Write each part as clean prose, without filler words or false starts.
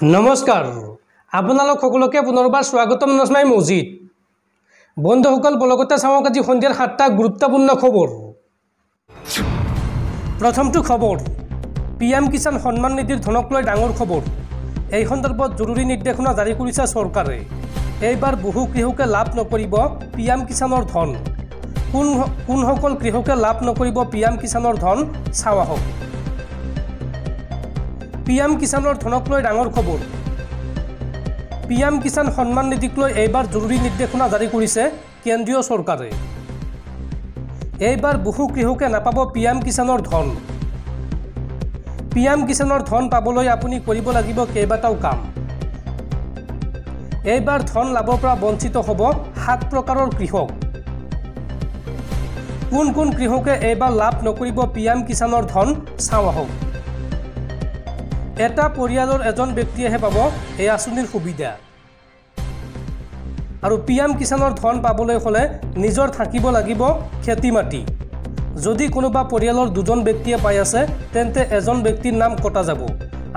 নমস্কাৰ আপোনালোক সকলোকে পুনৰবাৰ স্বাগতম নজনাই মজিদ বন্ধুসকল বলগতে চাওক আজি সন্ধিয়াৰ 7টা গুৰুত্বপূৰ্ণ খবৰ প্ৰথমটো খবৰ পিএম কিষাণ সন্মান নিধিৰ ধনক লৈ ডাঙৰ খবৰ এই সন্দৰ্ভত জৰুৰী নিৰ্দেশনা জাৰি কৰিছে চৰকাৰে এইবাৰ বহু কৃষকে লাভ নকৰিব পিএম কিষাণৰ ধন কোনসকল কৃষকে লাভ নকৰিব পিএম কিষাণৰ ধন চাওয়া হওক পিএম কিষাণৰ ধনক লৈ ডাঙৰ খবৰ পিএম কিষাণ সন্মান নিধিক লৈ এইবাৰ জৰুৰী নিৰ্দেশনা জাৰি কৰিছে কেন্দ্ৰীয় চৰকাৰে এইবাৰ বহু কৃষকে নাপাব পিএম কিষাণৰ ধন পিএম কিষাণৰ ধন পাবলৈ আপুনি কৰিব লাগিব কেইবাটাও কাম এইবাৰ ধন লাভৰ পৰা বঞ্চিত হ'ব 7 প্ৰকাৰৰ কৃষক কোন কৃষকে এইবাৰ লাভ নকৰিব পিএম কিষাণৰ ধন চাওয়া হওক এটা পৰিয়ালৰ এজন ব্যক্তিয়েহে পাব এই আঁচনিৰ সুবিধা আৰু পিএম কিষাণৰ ধন পাবলৈ হলে নিজৰ থাকিব লাগিব খেতি মাটি যদি কোনোবা পৰিয়ালৰ দুজন ব্যক্তিয়ে পাই আছে তেন্তে এজন ব্যক্তিৰ নাম কটা যাব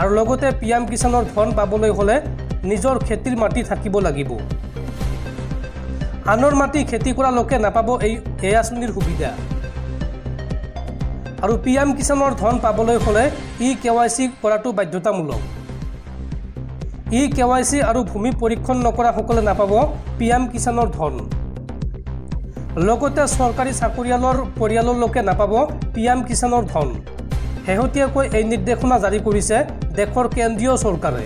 আৰু লগতে পিএম কিষাণৰ ধন পাবলৈ হলে নিজৰ খেতিৰ মাটি থাকিব লাগিব আনৰ মাটি খেতি কৰা লোকে নাপাব এই আঁচনিৰ সুবিধা আৰু পিএম কিষাণৰ ধন পাবলৈ হলে KYC কৰাটো বাধ্যতামূলক KYC আৰু ভূমি পৰীক্ষণ নকৰা সকলে নাপাব পিএম কিষাণৰ ধন লগতে চৰকাৰী চাকৰিয়ালৰ পৰিয়ালৰ লোকে নাপাব পিএম কিষাণৰ ধন হেহতিয়াকৈ এই নিৰ্দেশনা জাৰি কৰিছে দেশৰ কেন্দ্ৰীয় চৰকাৰে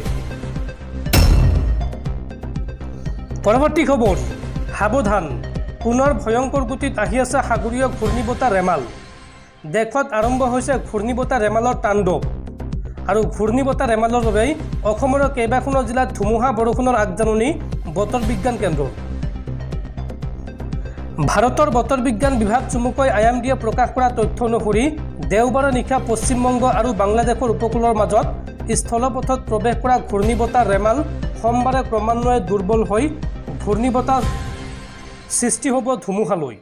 পৰৱৰ্তী খবৰ সাৱধান পুনৰ ভয়ংকৰ গতিত আহি আছে সাগৰীয় ঘূৰ্ণীবতাহ ৰেমাল দেশত আৰম্ভ হৈছে ঘূৰ্ণীবতাহ ৰেমালৰ তাণ্ডৱ আৰু ঘূৰ্ণীবতাহ ৰেমালৰ বাবে অসমৰ কেইবাখনো জিলাত ধুমুহা বৰষুণৰ আগজাননী বতৰ বিজ্ঞান কেন্দ্ৰ ভাৰতৰ বতৰ বিজ্ঞান বিভাগ চমুকৈ IMDয়ে প্ৰকাশ কৰা তথ্য অনুসৰি দেওবাৰে নিশা পশ্চিমবংগ আৰু বাংলাদেশৰ উপকূলৰ মাজত স্থলপথত প্ৰৱেশ কৰা ঘূৰ্ণীবতাহ ৰেমাল সোমবাৰে ক্ৰমান্বয়ে দুৰ্বল হৈ ঘূৰ্ণীবতাহ সৃষ্টি হ'ব ধুমুহালৈ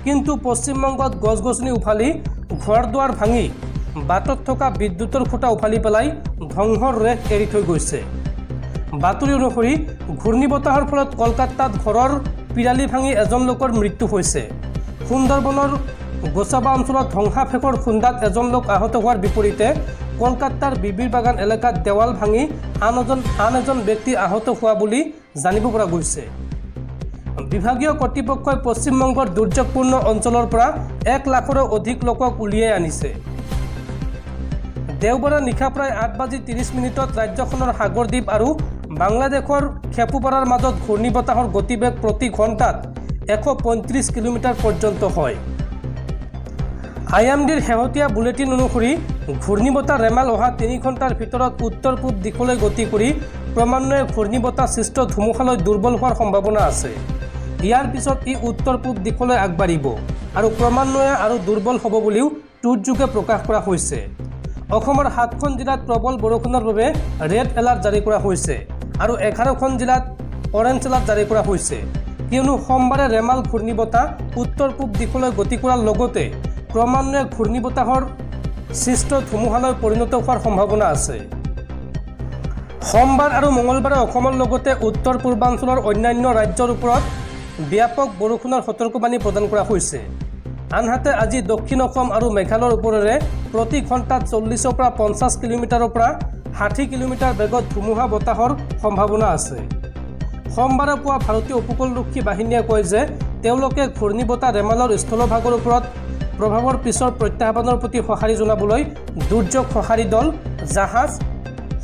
কিন্তু পশ্চিমবংগত গছ-গছনি উফালি ঘৰ-দুৱাৰ ভাঙি বাটত থকা বিদ্যুতৰ খুঁটা উফালি পেলাই ধ্বংসৰ ৰেখ এৰি থৈ গৈছে বাতৰি অনুসৰি ঘূৰ্ণীবতাহৰ ফলত কলকাতাত ঘৰৰ পিৰালি ভাঙি এজন লোকৰ মৃত্যু হৈছে সুন্দৰবনৰ গোচাবা অঞ্চলত ধ্বংসাফেকৰ খুন্দাত এজন লোক আহত হোৱাৰ বিপৰীতে কলকাতাৰ বিবিৰ বাগান এলেকাত দেৱাল ভাঙি আন এজন ব্যক্তি আহত হোৱা বুলি জানিব পৰা গৈছে বিভাগীয় কৰ্তৃপক্ষই পশ্চিমবংগৰ দুৰ্যোগপূৰ্ণ অঞ্চলৰ পৰা 1 লাখৰো অধিক লোকক উলিয়াই আনিছে দেওবাৰে নিশা প্ৰায় 8:30 ৰাজ্যখনৰ সাগৰদ্বীপ আৰু বাংলাদেশৰ খেপুপাৰাৰ মাজত ঘূৰ্ণীবতাহৰ গতিবেগ প্ৰতি ঘণ্টাত 135 কিলোমিটাৰ পৰ্যন্ত হয় IMDৰ শেহতীয়া বুলেটিন অনুসৰি ঘূৰ্ণীবতাহ ৰেমাল অহা 3 ঘণ্টাৰ ভিতৰত উত্তৰ পূব দিশলৈ গতি কৰি ক্ৰমান্বয়ে ঘূৰ্ণীবতাহ সৃষ্ট ধুমুহালৈ দুৰ্বল হোৱাৰ সম্ভাৱনা আছে ইয়াৰ পিছত উত্তৰ পূব দিশলৈ আগবাঢ়িব আৰু ক্ৰমান্বয়ে আৰু দুৰ্বল হ'ব বুলিও টুইটযোগে প্ৰকাশ কৰা হৈছে অসমৰ 7খন জিলাত প্ৰবল বৰষুণৰ বাবে ৰেড এলাৰ্ট জাৰি কৰা হৈছে আৰু 11খন জিলাত অৰেঞ্জ এলাৰ্ট জাৰি কৰা হৈছে কিয়নো সোমবাৰে ৰেমাল ঘূৰ্ণীবতাহ উত্তৰ পূব দিশলৈ গতি কৰাৰ লগতে ক্ৰমান্বয়ে ঘূৰ্ণীবতাহৰ সৃষ্ট ধুমুহালৈ পৰিণত হোৱাৰ সম্ভাৱনা আছে সোমবাৰ আৰু মঙলবাৰে অসমৰ লগতে উত্তৰ পূৰ্বাঞ্চলৰ অন্যান্য ৰাজ্যৰ ওপৰত ব্যাপক বৰষুণৰ সতৰ্কবাণী প্ৰদান কৰা হৈছে আনহাতে আজি দক্ষিণ অসম আৰু মেঘালয়ৰ ওপৰেৰে প্ৰতি ঘণ্টাত 40 পৰা 50 কিলোমিটাৰৰ পৰা 60 কিলোমিটাৰ বেগত ধুমুহা বতাহৰ সম্ভাৱনা আছে সোমবাৰে পুৱা ভাৰতীয় উপকূলৰক্ষী বাহিনীয়ে কয় যে তেওঁলোকে ঘূৰ্ণীবতাহ ৰেমালৰ স্থলভাগৰ ওপৰত প্ৰভাৱৰ পিছৰ প্ৰত্যাহ্বানৰ প্ৰতি সঁহাৰি জনাবলৈ দুৰ্যোগ সঁহাৰি দল জাহাজ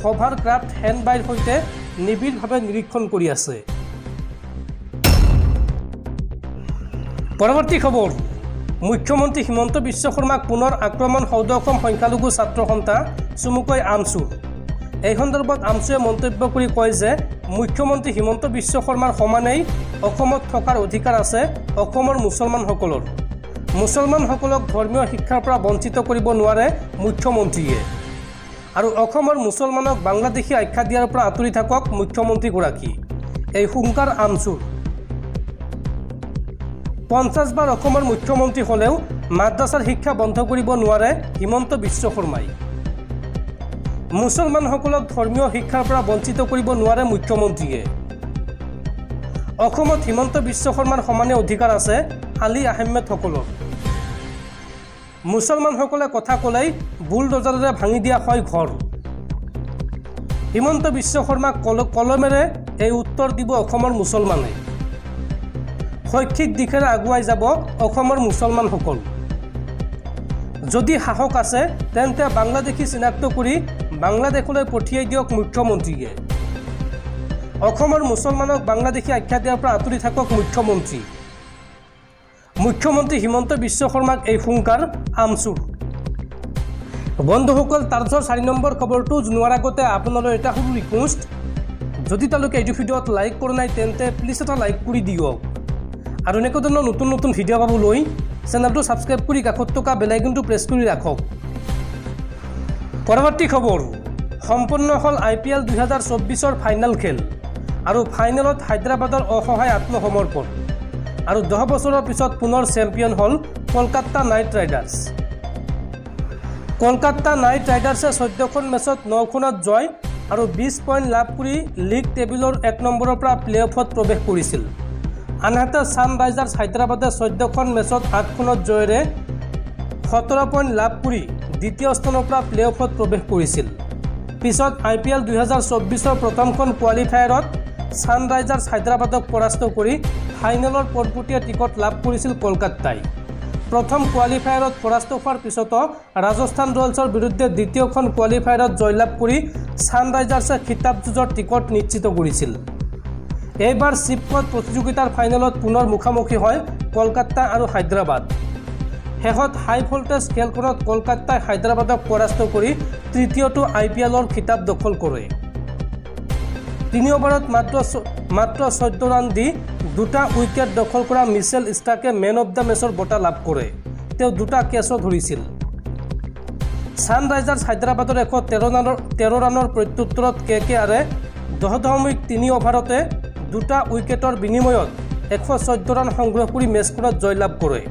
হভাৰক্ৰাফ্ট হেণ্ডবাইৰ সৈতে নিবিড়ভাৱে নিৰীক্ষণ কৰি আছে পৰৱৰ্তী খবৰ মুখ্যমন্ত্ৰী হিমন্ত বিশ্ব শৰ্মাক পুনৰ আক্ৰমণ সৌদ অসম সংখ্যালঘু ছাত্ৰ সন্থা চমুকৈ আমছু এই সন্দৰ্ভত আমছুৱে মন্তব্য কৰি কয় যে মুখ্যমন্ত্ৰী হিমন্ত বিশ্ব শৰ্মাৰ সমানেই অসমত থকাৰ অধিকাৰ আছে অসমৰ মুছলমানসকলক ধৰ্মীয় শিক্ষাৰ পৰা বঞ্চিত কৰিব নোৱাৰে মুখ্যমন্ত্ৰীয়ে আৰু অসমৰ মুছলমানক বাংলাদেশী আখ্যা দিয়াৰ পৰা আঁতৰি থাকক মুখ্যমন্ত্ৰীগৰাকী এই হুংকাৰ আমছুৰ 50 বাৰ অসমৰ মুখ্যমন্ত্ৰী হলেও মাদ্ৰাছাৰ শিক্ষা বন্ধ কৰিব নোৱাৰে হিমন্ত বিশ্ব শৰ্মাই মুছলমানসকলক ধৰ্মীয় শিক্ষাৰ পৰা বঞ্চিত কৰিব নোৱাৰে মুখ্যমন্ত্ৰীয়ে। অসমত হিমন্ত বিশ্ব শৰ্মাৰ সমানে অধিকাৰ আছে আলী আহমেদসকলৰ। মুছলমানসকলে কথা ক'লেই বুলডজাৰেৰে ভাঙি দিয়া হয় ঘৰ। হিমন্ত বিশ্ব শৰ্মাক কলমেৰে এই উত্তৰ দিব অসমৰ মুছলমানে। শৈক্ষিক দিশেৰে আগুৱাই যাব অসমৰ মুছলমানসকল। যদি সাহস আছে তেন্তে বাংলাদেশী চিনাক্ত কৰি বাংলাদেশলৈ পঠিয়াই দিয়ক মুখ্যমন্ত্ৰীয়ে। অসমৰ মুছলমানক বাংলাদেশী আখ্যা দিয়াৰ পৰা আঁতৰি থাকক মুখ্যমন্ত্ৰী। মুখ্যমন্ত্ৰী হিমন্ত বিশ্ব শৰ্মাক এই হুংকাৰ আমচুৰ। বন্ধুসকল, তাৰপিছত 4 নম্বৰ খবৰটো জনোৱাৰ আগতে আপোনালৈ এটা সৰু ৰিকুৱেষ্ট, যদি তেওঁলোকে এইটো ভিডিঅ'ত লাইক কৰা নাই তেন্তে প্লিজ এটা লাইক কৰি দিয়ক আৰু এনেকুৱা ধৰণৰ নতুন নতুন ভিডিঅ' পাবলৈ চেনেলটো ছাবস্ক্ৰাইব কৰি কাষত থকা বেল আইকনটো প্ৰেছ কৰি ৰাখক। পৰৱৰ্তী খবৰ, সম্পন্ন হ'ল IPL 2024ৰ ফাইনেল খেল আৰু ফাইনেলত হায়দৰাবাদৰ অসহায় আত্মসমৰ্পণ আৰু 10 বছৰৰ পিছত পুনৰ চেম্পিয়ন হ'ল Kolkata knight riders. Kolkata knight ৰাইডাৰ্ছে 14খন মেচত 9খনত জয় আৰু 20 পইণ্ট লাভ কৰি লীগ টেবুলৰ 1 নম্বৰৰ পৰা প্লে অফত প্ৰৱেশ কৰিছিল। আনহাতে ছানৰাইজাৰ্ছ হায়দৰাবাদে 14খন মেচত 8খনত জয়েৰে 17 পইণ্ট লাভ কৰি দ্বিতীয় স্থানৰ পৰা প্লে অফত প্ৰৱেশ কৰিছিল। পিছত IPL 2024ৰ প্ৰথমখন কোৱালিফায়াৰত ছানৰাইজাৰ্ছ হায়দৰাবাদক পৰাস্ত কৰি ফাইনেলৰ পোনপটীয়া টিকট লাভ কৰিছিল কলকাতাই। প্ৰথম কোৱালিফায়াৰত পৰাস্ত হোৱাৰ পিছতো ৰাজস্থান ৰয়েলছৰ বিৰুদ্ধে দ্বিতীয়খন কোৱালিফায়াৰত জয়লাভ কৰি ছানৰাইজাৰ্ছে খিতাপ যুঁজৰ টিকট নিশ্চিত কৰিছিল। এইবাৰ চিপকট প্ৰতিযোগিতাৰ ফাইনেলত পুনৰ মুখামুখি হয় কলকাতা আৰু হায়দৰাবাদ। শেষত হাই ভল্টেজ খেলখনত কলকাতাই হায়দৰাবাদক পৰাস্ত কৰি তৃতীয়টো IPLৰ খিতাপ দখল কৰে। 3 অভাৰত মাত্ৰ 14 ৰান দি 2টা উইকেট দখল কৰা মিচেল ষ্টাৰ্কে মেন অৱ দ্য মেচৰ বঁটা লাভ কৰে। তেওঁ 2টা কেচো ধৰিছিল। ছানৰাইজাৰ্ছ হায়দৰাবাদৰ 113 ৰানৰ প্ৰত্যুত্তৰত KKRে 10.3 অভাৰতে 2টা উইকেটৰ বিনিময়ত 114 ৰান সংগ্ৰহ কৰি মেচখনত জয়লাভ কৰে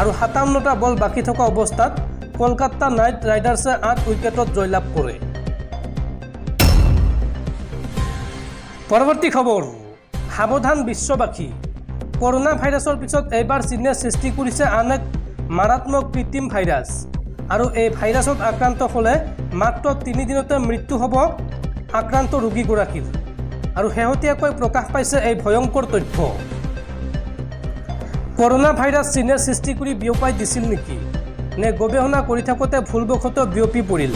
আৰু 57টা বল বাকী থকা অৱস্থাত কলকাতা নাইট ৰাইডাৰ্ছে 8 উইকেটত জয়লাভ কৰে। পৰৱৰ্তী খবৰ, সাৱধান বিশ্ববাসী। কৰোনা ভাইৰাছৰ পিছত এইবাৰ চীনে সৃষ্টি কৰিছে আন এক মাৰাত্মক কৃত্ৰিম ভাইৰাছ আৰু এই ভাইৰাছত আক্ৰান্ত হ'লে মাত্ৰ 3 দিনতে মৃত্যু হ'ব আক্ৰান্ত ৰোগীগৰাকীৰ আৰু শেহতীয়াকৈ প্ৰকাশ পাইছে এই ভয়ংকৰ তথ্য। কৰোনা ভাইৰাছ চীনে সৃষ্টি কৰি বিয়পাই দিছিল নেকি, নে গৱেষণা কৰি থাকোঁতে ভুলবশতঃ বিয়পি পৰিল,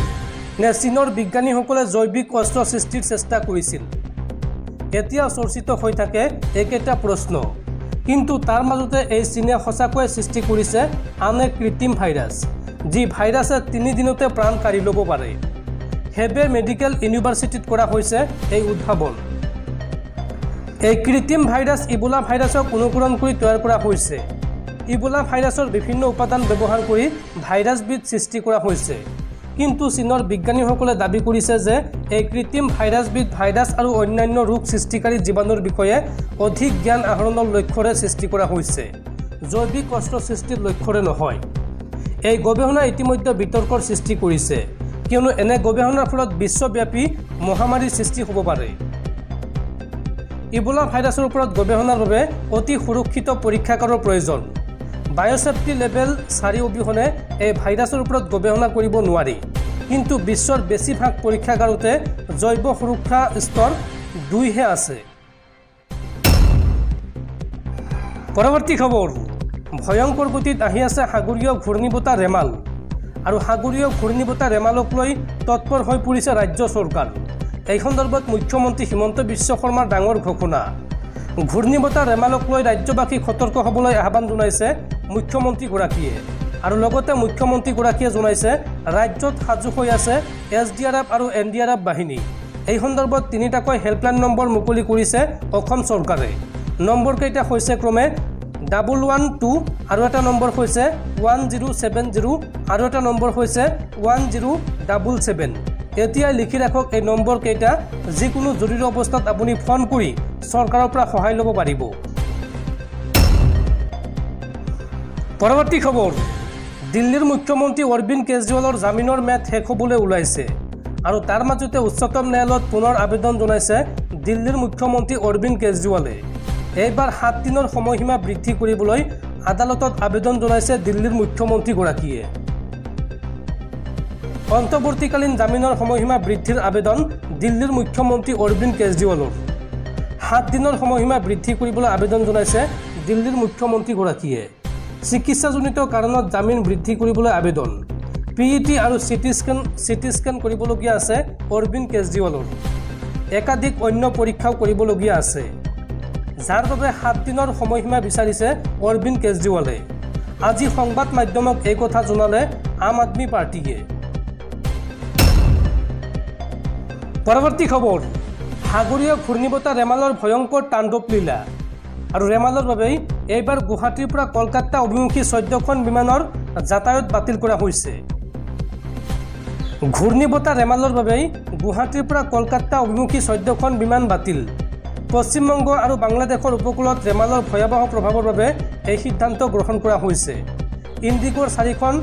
নে চীনৰ বিজ্ঞানীসকলে জৈৱিক অস্ত্ৰ সৃষ্টিৰ চেষ্টা কৰিছিল? এতিয়া চৰ্চিত হৈ থাকে একেটা প্ৰশ্ন, কিন্তু তাৰ মাজতে এই চীনে সঁচাকৈয়ে সৃষ্টি কৰিছে আন এক কৃত্ৰিম ভাইৰাছ, যি ভাইৰাছে 3 দিনতে প্ৰাণ কাঢ়ি ল'ব পাৰে। হেবে মেডিকেল ইউনিভাৰ্চিটিত কৰা হৈছে এই উদ্ভাৱন। এই কৃত্ৰিম ভাইৰাছ ইবোলা ভাইৰাছক অনুকৰণ কৰি তৈয়াৰ কৰা হৈছে। ইবোলা ভাইৰাছৰ বিভিন্ন উপাদান ব্যৱহাৰ কৰি ভাইৰাছবিধ সৃষ্টি কৰা হৈছে, কিন্তু চীনৰ বিজ্ঞানীসকলে দাবী কৰিছে যে এই কৃত্ৰিম ভাইৰাছবিধ ভাইৰাছ আৰু অন্যান্য ৰোগ সৃষ্টিকাৰী জীৱাণুৰ বিষয়ে অধিক জ্ঞান আহৰণৰ লক্ষ্যৰে সৃষ্টি কৰা হৈছে, জৈৱিক অস্ত্ৰ সৃষ্টিৰ লক্ষ্যৰে নহয়। এই গৱেষণা ইতিমধ্যে বিতৰ্কৰ সৃষ্টি কৰিছে, কিয়নো এনে গৱেষণাৰ ফলত বিশ্বব্যাপী মহামাৰীৰ সৃষ্টি হ'ব পাৰে। ইবোলা ভাইৰাছৰ ওপৰত গৱেষণাৰ বাবে অতি সুৰক্ষিত পৰীক্ষাগাৰৰ প্ৰয়োজন। বায়'ছেফটি লেভেল 4 অবিহনে এই ভাইৰাছৰ ওপৰত গৱেষণা কৰিব নোৱাৰি, কিন্তু বিশ্বৰ বেছিভাগ পৰীক্ষাগাৰতে জৈৱ সুৰক্ষা স্তৰ 2হে আছে। পৰৱৰ্তী খবৰ, ভয়ংকৰ গতিত আহি আছে সাগৰীয় ঘূৰ্ণীবতাহ ৰেমাল আৰু সাগৰীয় ঘূৰ্ণীবতাহ ৰেমালক লৈ তৎপৰ হৈ পৰিছে ৰাজ্য চৰকাৰ। এই সন্দৰ্ভত মুখ্যমন্ত্ৰী হিমন্ত বিশ্ব শৰ্মাৰ ডাঙৰ ঘোষণা। ঘূৰ্ণীবতাহ ৰেমালক লৈ ৰাজ্যবাসীক সতৰ্ক হ'বলৈ আহ্বান জনাইছে মুখ্যমন্ত্ৰীগৰাকীয়ে আৰু লগতে মুখ্যমন্ত্ৰীগৰাকীয়ে জনাইছে ৰাজ্যত সাজু হৈ আছে SDRF আৰু NDRF বাহিনী। এই সন্দৰ্ভত 3টাকৈ হেল্পলাইন নম্বৰ মুকলি কৰিছে অসম চৰকাৰে। নম্বৰকেইটা হৈছে ক্ৰমে 112 আৰু এটা নম্বৰ হৈছে 1070 আৰু এটা নম্বৰ হৈছে 1077। এতিয়াই লিখি ৰাখক এই নম্বৰকেইটা, যিকোনো জৰুৰী অৱস্থাত আপুনি ফোন কৰি চৰকাৰৰ পৰা সহায় ল'ব পাৰিব। পৰৱৰ্তী খবৰ, দিল্লীৰ মুখ্যমন্ত্ৰী অৰবিন্দ কেজৰিৱালৰ জামিনৰ ম্যাদ শেষ হ'বলৈ ওলাইছে আৰু তাৰ মাজতে উচ্চতম ন্যায়ালয়ত পুনৰ আবেদন জনাইছে দিল্লীৰ মুখ্যমন্ত্ৰী অৰবিন্দ কেজৰিৱালে। এইবাৰ 7 দিনৰ সময়সীমা বৃদ্ধি কৰিবলৈ আদালতত আবেদন জনাইছে দিল্লীৰ মুখ্যমন্ত্ৰীগৰাকীয়ে। অন্তৱৰ্তীকালীন জামিনৰ সময়সীমা বৃদ্ধিৰ আবেদন দিল্লীৰ মুখ্যমন্ত্ৰী অৰবিন্দ কেজৰিৱালৰ। 7 দিনৰ সময়সীমা বৃদ্ধি কৰিবলৈ আবেদন জনাইছে দিল্লীৰ মুখ্যমন্ত্ৰীগৰাকীয়ে। চিকিৎসাজনিত কাৰণত জামিন বৃদ্ধি কৰিবলৈ আবেদন। PET আৰু চিটি স্কেন কৰিবলগীয়া আছে অৰবিন্দ কেজৰিৱালৰ। একাধিক অন্য পৰীক্ষাও কৰিবলগীয়া আছে, যাৰ বাবে 7 দিনৰ সময়সীমা বিচাৰিছে অৰবিন্দ কেজৰিৱালে। আজি সংবাদ মাধ্যমক এই কথা জনালে আম আদমি পাৰ্টিয়ে। পৰৱৰ্তী খবৰ, সাগৰীয় ঘূৰ্ণীবতাহ ৰেমালৰ ভয়ংকৰ তাণ্ডৱ লীলা। আৰু ৰেমালৰ বাবেই এইবাৰ গুৱাহাটীৰ পৰা কলকাতা অভিমুখী 14খন বিমানৰ যাতায়াত বাতিল কৰা হৈছে। ঘূৰ্ণীবতাহ ৰেমালৰ বাবেই গুৱাহাটীৰ পৰা কলকাতা অভিমুখী 14খন বিমান বাতিল। পশ্চিমবংগ আৰু বাংলাদেশৰ উপকূলত ৰেমালৰ ভয়াৱহ প্ৰভাৱৰ বাবে এই সিদ্ধান্ত গ্ৰহণ কৰা হৈছে। ইণ্ডিগোৰ 4খন,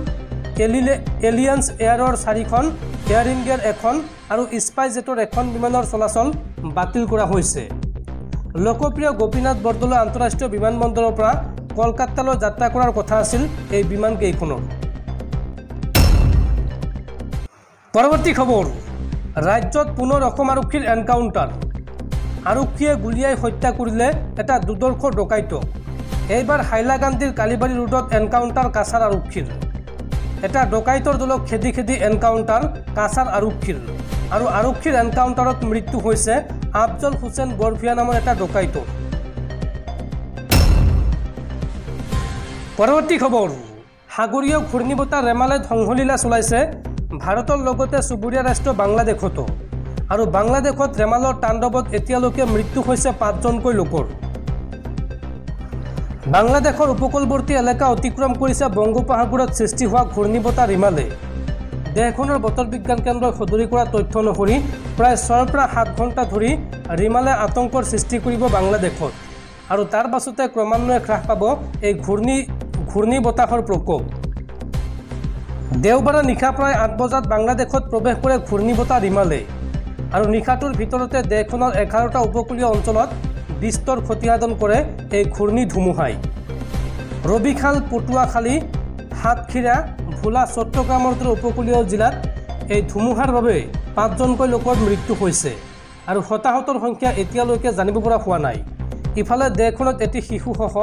এলিয়েন্স এয়াৰৰ 4খন, এয়াৰ ইণ্ডিয়াৰ 1খন আৰু স্পাইজেটৰ 1খন বিমানৰ চলাচল বাতিল কৰা হৈছে। লোকপ্ৰিয় গোপীনাথ বৰদলৈ আন্তঃৰাষ্ট্ৰীয় বিমানবন্দৰৰ পৰা কলকাতালৈ যাত্ৰা কৰাৰ কথা আছিল এই বিমানকেইখনৰ। পৰৱৰ্তী খবৰ, ৰাজ্যত পুনৰ অসম আৰক্ষীৰ এনকাউণ্টাৰ। আৰক্ষীয়ে গুলীয়াই হত্যা কৰিলে এটা দুৰ্ধৰ্ষ ডকাইতক। এইবাৰ হাইলাকান্দিৰ কালিবাৰী ৰোডত এনকাউণ্টাৰ কাছাৰ আৰক্ষীৰ। এটা ডকাইতৰ দলক খেদি খেদি এনকাউণ্টাৰ কাছাৰ আৰক্ষীৰ। আৰু আৰক্ষীৰ এনকাউণ্টাৰত মৃত্যু হৈছে আফজল হুছেইন বৰভিয়া নামৰ এটা ডকাইতৰ। পৰৱৰ্তী খবৰ, সাগৰীয় ঘূৰ্ণীবতাহ ৰেমালে ধ্বংসলীলা চলাইছে ভাৰতৰ লগতে চুবুৰীয়া ৰাষ্ট্ৰ বাংলাদেশতো। আৰু বাংলাদেশত ৰেমালৰ তাণ্ডৱত এতিয়ালৈকে মৃত্যু হৈছে 5জনকৈ লোকৰ। বাংলাদেশৰ উপকূলৱৰ্তী এলেকা অতিক্ৰম কৰিছে বংগোপসাগৰত সৃষ্টি হোৱা ঘূৰ্ণীবতাহ ৰিমালে। দেশখনৰ বতৰ বিজ্ঞান কেন্দ্ৰই সদৰি কৰা তথ্য অনুসৰি প্ৰায় 6ৰ পৰা 7 ঘণ্টা ধৰি ৰিমালে আতংকৰ সৃষ্টি কৰিব বাংলাদেশত। আৰু তাৰ পাছতে ক্ৰমান্বয়ে হ্ৰাস পাব এই ঘূৰ্ণী বতাহৰ প্ৰকোপ। দেওবাৰে নিশা প্ৰায় 8 বজাত বাংলাদেশত প্ৰৱেশ কৰে ঘূৰ্ণী বতাহ ৰিমালে। আৰু নিশাটোৰ ভিতৰতে দেশখনৰ 11টা উপকূলীয় অঞ্চলত বিস্তৰ ক্ষতিসাধন কৰে এই ঘূৰ্ণী ধুমুহাই। ৰবিখাল, পটুৱাখালী, সাতখিৰা, ভোলা, চট্টগ্ৰামৰ দৰে উপকূলীয় জিলাত এই ধুমুহাৰ বাবে 5জনকৈ লোকৰ মৃত্যু হৈছে। আৰু হতাহতৰ সংখ্যা এতিয়ালৈকে জানিব পৰা হোৱা নাই। ইফালে দেশখনত এটি শিশুসহ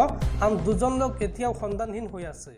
আন 2জন লোক এতিয়াও সন্ধানহীন হৈ আছে।